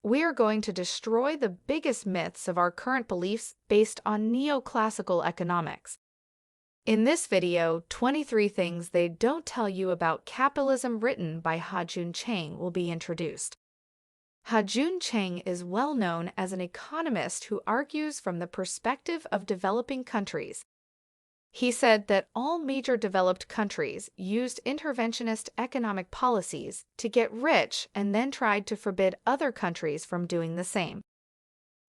We are going to destroy the biggest myths of our current beliefs based on neoclassical economics. In this video, 23 things they don't tell you about capitalism written by Ha-Joon Chang will be introduced. Ha-Joon Chang is well known as an economist who argues from the perspective of developing countries. He said that all major developed countries used interventionist economic policies to get rich and then tried to forbid other countries from doing the same.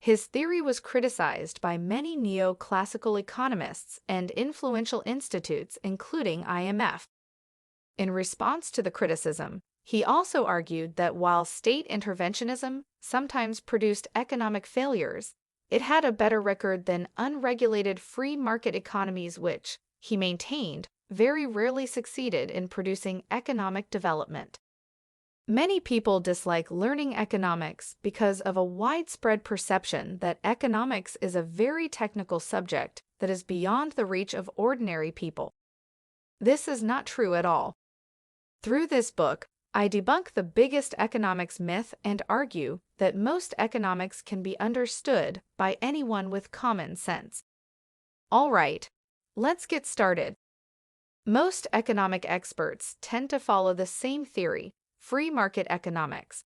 His theory was criticized by many neoclassical economists and influential institutes, including IMF. In response to the criticism, he also argued that while state interventionism sometimes produced economic failures, it had a better record than unregulated free market economies which, he maintained, very rarely succeeded in producing economic development. Many people dislike learning economics because of a widespread perception that economics is a very technical subject that is beyond the reach of ordinary people. This is not true at all. Through this book, I debunk the biggest economics myth and argue that most economics can be understood by anyone with common sense. All right, let's get started. Most economic experts tend to follow the same theory, free market economics.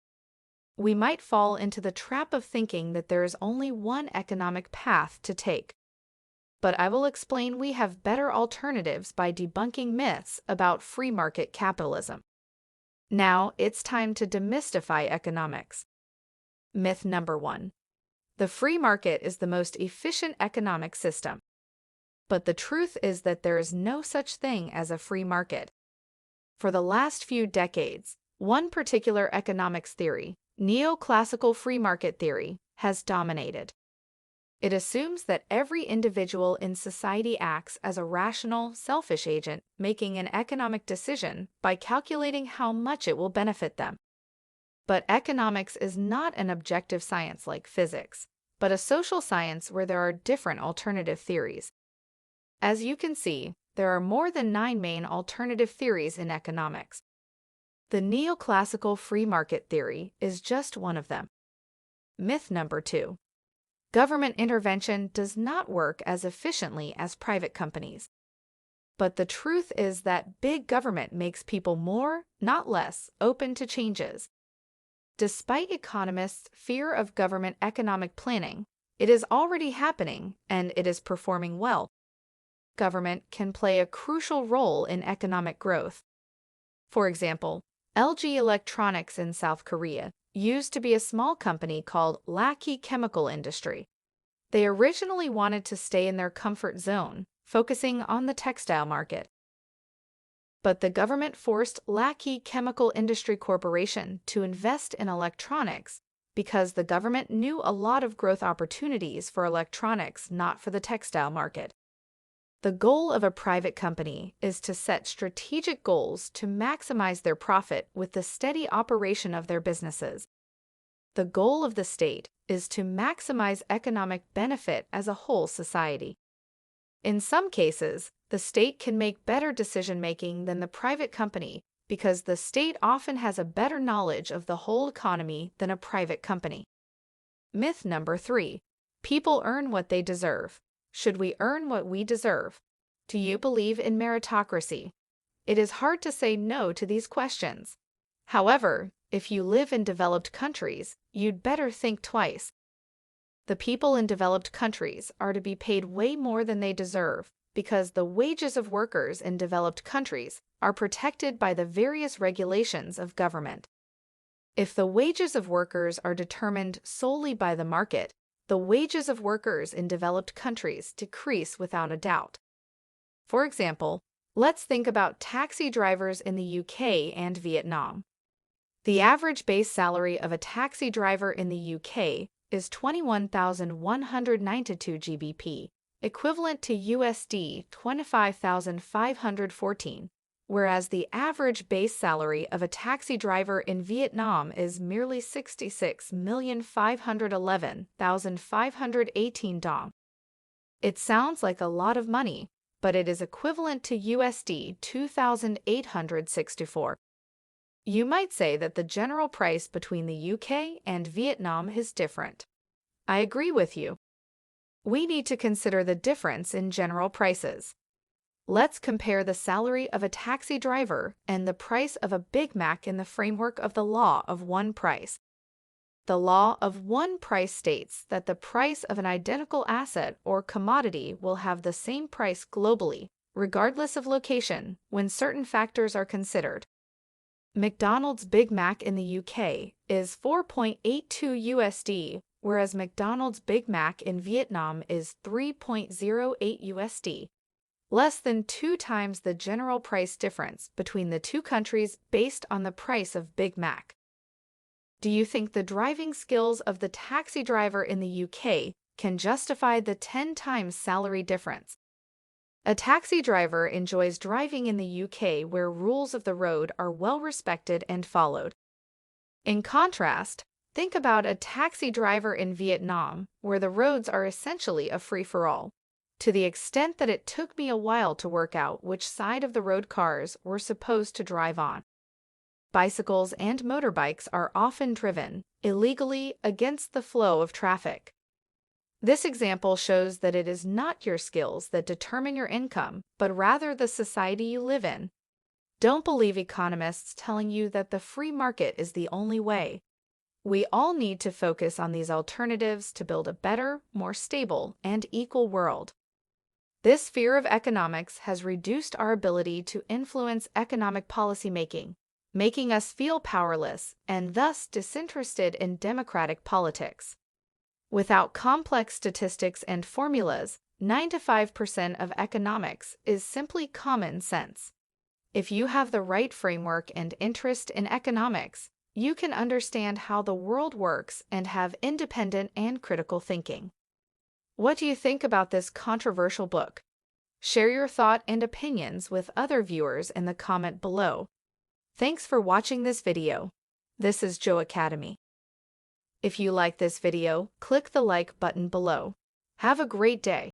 We might fall into the trap of thinking that there is only one economic path to take. But I will explain we have better alternatives by debunking myths about free market capitalism. Now it's time to demystify economics. Myth number 1. The free market is the most efficient economic system. But the truth is that there is no such thing as a free market. For the last few decades, one particular economics theory, neoclassical free market theory, has dominated. It assumes that every individual in society acts as a rational, selfish agent making an economic decision by calculating how much it will benefit them. But economics is not an objective science like physics, but a social science where there are different alternative theories. As you can see, there are more than 9 main alternative theories in economics. The neoclassical free market theory is just one of them. Myth number 2. Government intervention does not work as efficiently as private companies. But the truth is that big government makes people more, not less, open to changes. Despite economists' fear of government economic planning, it is already happening and it is performing well. Government can play a crucial role in economic growth. For example, LG Electronics in South Korea used to be a small company called LG Chemical Industry. They originally wanted to stay in their comfort zone, focusing on the textile market. But the government forced LG Chemical Industry Corporation to invest in electronics because the government knew a lot of growth opportunities for electronics, not for the textile market. The goal of a private company is to set strategic goals to maximize their profit with the steady operation of their businesses. The goal of the state is to maximize economic benefit as a whole society. In some cases, the state can make better decision-making than the private company because the state often has a better knowledge of the whole economy than a private company. Myth number 3. People earn what they deserve. Should we earn what we deserve? Do you believe in meritocracy? It is hard to say no to these questions. However, if you live in developed countries, you'd better think twice. The people in developed countries are to be paid way more than they deserve because the wages of workers in developed countries are protected by the various regulations of government. If the wages of workers are determined solely by the market, the wages of workers in developed countries decrease without a doubt. For example, let's think about taxi drivers in the UK and Vietnam. The average base salary of a taxi driver in the UK is 21,192 GBP, equivalent to USD 25,514, whereas the average base salary of a taxi driver in Vietnam is merely 66,511,518 dong. It sounds like a lot of money, but it is equivalent to USD 2,864. You might say that the general price between the UK and Vietnam is different. I agree with you. We need to consider the difference in general prices. Let's compare the salary of a taxi driver and the price of a Big Mac in the framework of the law of one price. The law of one price states that the price of an identical asset or commodity will have the same price globally, regardless of location, when certain factors are considered. McDonald's Big Mac in the UK is 4.82 USD, whereas McDonald's Big Mac in Vietnam is 3.08 USD. Less than 2 times the general price difference between the two countries based on the price of Big Mac. Do you think the driving skills of the taxi driver in the UK can justify the 10 times salary difference? A taxi driver enjoys driving in the UK where rules of the road are well respected and followed. In contrast, think about a taxi driver in Vietnam where the roads are essentially a free-for-all, to the extent that it took me a while to work out which side of the road cars were supposed to drive on. Bicycles and motorbikes are often driven illegally against the flow of traffic. This example shows that it is not your skills that determine your income, but rather the society you live in. Don't believe economists telling you that the free market is the only way. We all need to focus on these alternatives to build a better, more stable, and equal world. This fear of economics has reduced our ability to influence economic policymaking, making us feel powerless and thus disinterested in democratic politics. Without complex statistics and formulas, 95% of economics is simply common sense. If you have the right framework and interest in economics, you can understand how the world works and have independent and critical thinking. What do you think about this controversial book? Share your thought and opinions with other viewers in the comment below. Thanks for watching this video. This is Joe Academy. If you like this video, click the like button below. Have a great day.